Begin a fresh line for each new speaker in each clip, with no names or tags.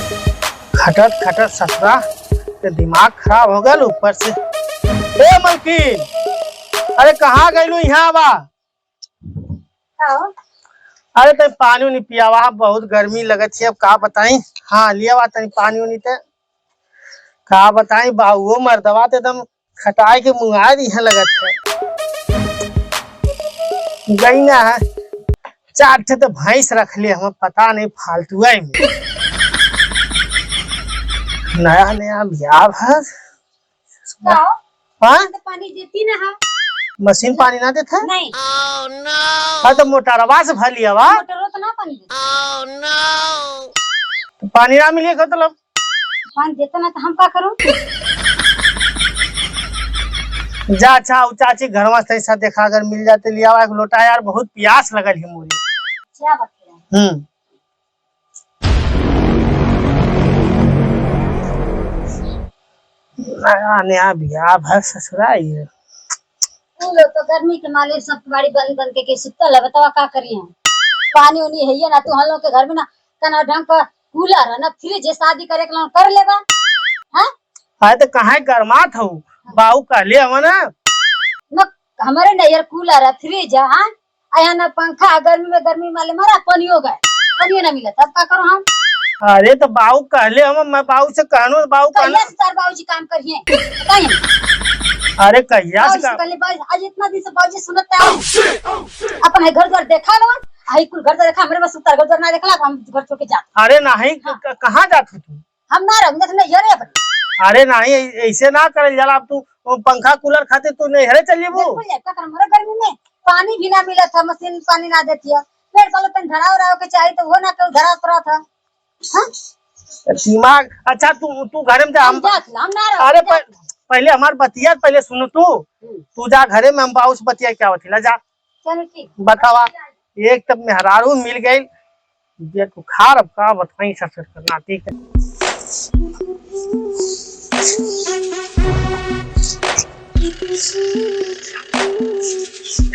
खटत खटत ससुरा के दिमाग खराब हो गल ऊपर से। ए मलकिन, अरे कहाँ गई यहाँ बा? अरे तनी पानी उनी पियावा, बहुत गर्मी लगत है। अब का बताई। हाँ लिया बा तनी पानी उनी। ते का बताई बाहुओ मर्दवा तो एकदम खटाई के मुँगा दिया लगत है। गई ना है 4 ठे तो भैंस रख ले, हमें पता नहीं फालतू है। नया नया ब्याह है। हाँ
तो पानी देती ना है।
मशीन पानी ना देता
नहीं।
हाँ तो मोटरवा से भर लिया बा।
मोटर तो ना पानी देता।
तो पानी ना मिले का मतलब
पानी देता ना तो हम क्या करूं?
जा चाचा चाची घर में ऐसा देखा अगर मिल जाते लिया एक लोटा यार, बहुत प्यास लगल है मुझे।
क्या बताया?
नया नया ब्याह है ससुरा ये।
लोग तो गर्मी के माले सब गाड़ी बंद बंद के सुतल है। बतावा का करिए? पानी उनी है ये ना तू हम लोग के घर में ना कना ढंग का कूलर है ना फ्रिज है, शादी करे के कर लेगा। हां
हां तो कहां गरमात हो बाऊ कहले हम ना
हमारे ना यार कूलर है फ्रिज है। हां आया ना पंखा, गर्मी माले मारा पानी हो गए, पानी ना मिला तब का करो हम?
अरे तो बाऊ कहले हम, मैं बाऊ से कहनो बाऊ कहना
सर बाबूजी काम करिए बताइए।
अरे कहिया से
आज इतना दिन से बाबूजी सुनत है अपन है घर द्वार देखा ना आई कुल घर देखा हमरे बस उतर घर द्वार ना देखला हम घर छोड़ के जा।
अरे नहीं कहां जात हो तू?
हम ना रह देखने यरे अपन।
अरे नहीं ऐसे ना करल जाला। अब तू पंखा कूलर खाते तू नहीं हरे चल जेबू।
बिल्कुल क्या कर हमारे गर्मी में पानी भी ना मिला था, मशीन पानी ना देती है। पेड़ वाला तन धराव रहा के चाहिए तो वो ना कल धरा उतरा था। हां
दिमाग अच्छा तू घर में जा। हम
ना रह।
अरे पहले हमार बतिया पहले सुन। तू जा घरे में, हम बाऊ से बतिया क्या होती ला जा।
चल ठीक
बतावा एक तब मेहरारू मिल गई ये तू खार। अब का बताई ससुर करना ठीक है।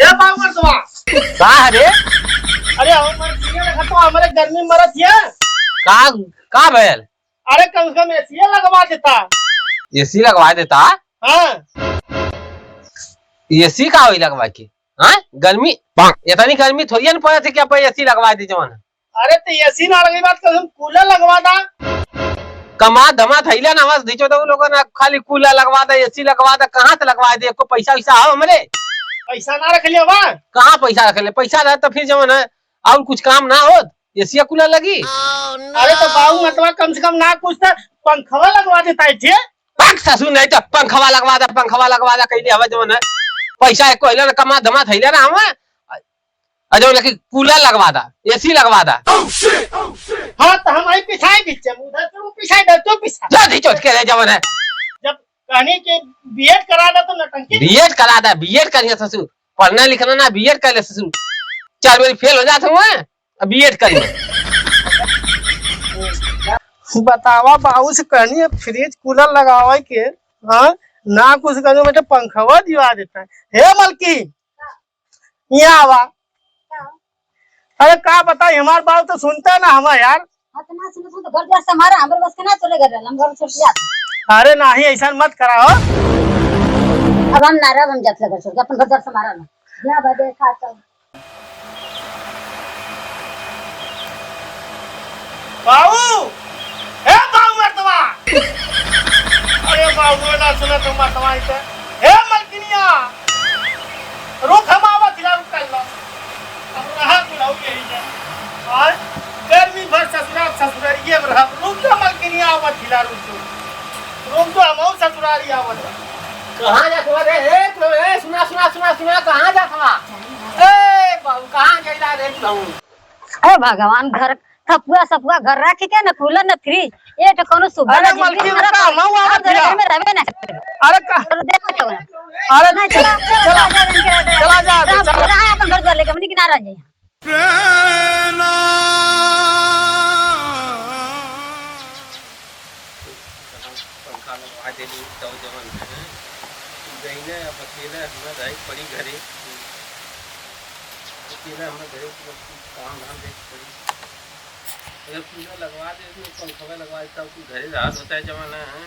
ए बाऊ मर्दवा
का रे?
अरे हमर सीए लगा तो हमारे गर्मी में मरत है।
का भैल?
अरे कम से कम एसी लगवा देता।
एसी लगवा देता?
हाँ
एसी का होई लगवा के? हाँ गर्मी इतनी गर्मी थोड़ी न पड़ा थे कि आप एसी लगवा दे जवान।
अरे तो एसी ना लगी बात कसम कूलर लगवा दा।
कमा धमा थैला ना बस दीचो तो लोगों ने खाली कूलर लगवा दे एसी लगवा दे। कहाँ से लगवा दे? को पैसा वैसा हो हमरे?
पैसा ना रख लिया बा।
कहाँ पैसा रख ले? पैसा रहे तो फिर जवान है और कुछ काम ना हो एसी कूलर लगी।
अरे तो बाबू मतलब कम से कम ना कुछ तो पंखवा लगवा देता है।
ससुर नहीं तो पंखवा लगवा दे कहीं हवा जवान है पैसा एक कोयला कमा धमा थैला ना हम अजो लकी कूलर लगवा दा एसी लगवा दा।
हाँ तो हम आई पिछाई बीच उधर से वो पिछाई दे तो पिछा
जा दी चोट के रे जवान है।
जब कहनी के बीएड करा दा तो नटंकी
बीएड करा दा। बीएड करिए ससुर, पढ़ना लिखना ना बीएड कर ले ससुर। 4 बार फेल हो जाते हुए अब बीएड करिए।
बतावा बाबू से कहनी है फ्रिज कूलर लगावा के। हाँ ना कुछ करो बेटे पंखवा दिवा देता है। हे मलकी यहाँ आवा। अरे का बताई हमार बात तो सुनता है ना हमारा यार।
इतना सुन तो घर जा से हमारा हमरे बस के ना चले गए हम घर छोड़ के जाते।
अरे नहीं ऐसा मत कराओ।
अब हम ना रह हम जात लगे छोड़ के अपन घर जा से हमारा ना या बदे खा चल।
बाबू हे बाबू मर्दवा। अरे बाबू ना सुना तो मर्दवा इसे। हे मलकिनिया रुक हम आवा दिला रुक कर लो। अब रहा बुलाओ यही है और गर्मी भर ससुरारिये में रहा। रुक तो मलकिनिया आवा दिला रुक तो हम ससुरारी आवा।
कहां जा तुम रे? ए तो ए सुना कहां जा तुम? ए बाबू कहां गइला रे तू?
अरे भगवान घर सपुआ घर रख के ना कूलर ना फ्रिज ये तो कोनो सुविधा
अरे मलकी का हम आवा दिला
में रहबे ना।
अरे का
देखो तो
अरे
नहीं चला जा अपन घर जा लेके हमनी किनारा जाई।
पंखा लगवा दे तो जवान है गईने अब अकेले हमरा रही पड़ी घरे अकेले हमरा घरे काम धाम देख पड़ी। अगर कूलर लगवा दे इसमें पंखा लगवा देता हूँ, घरे राहत होता है जमाना है।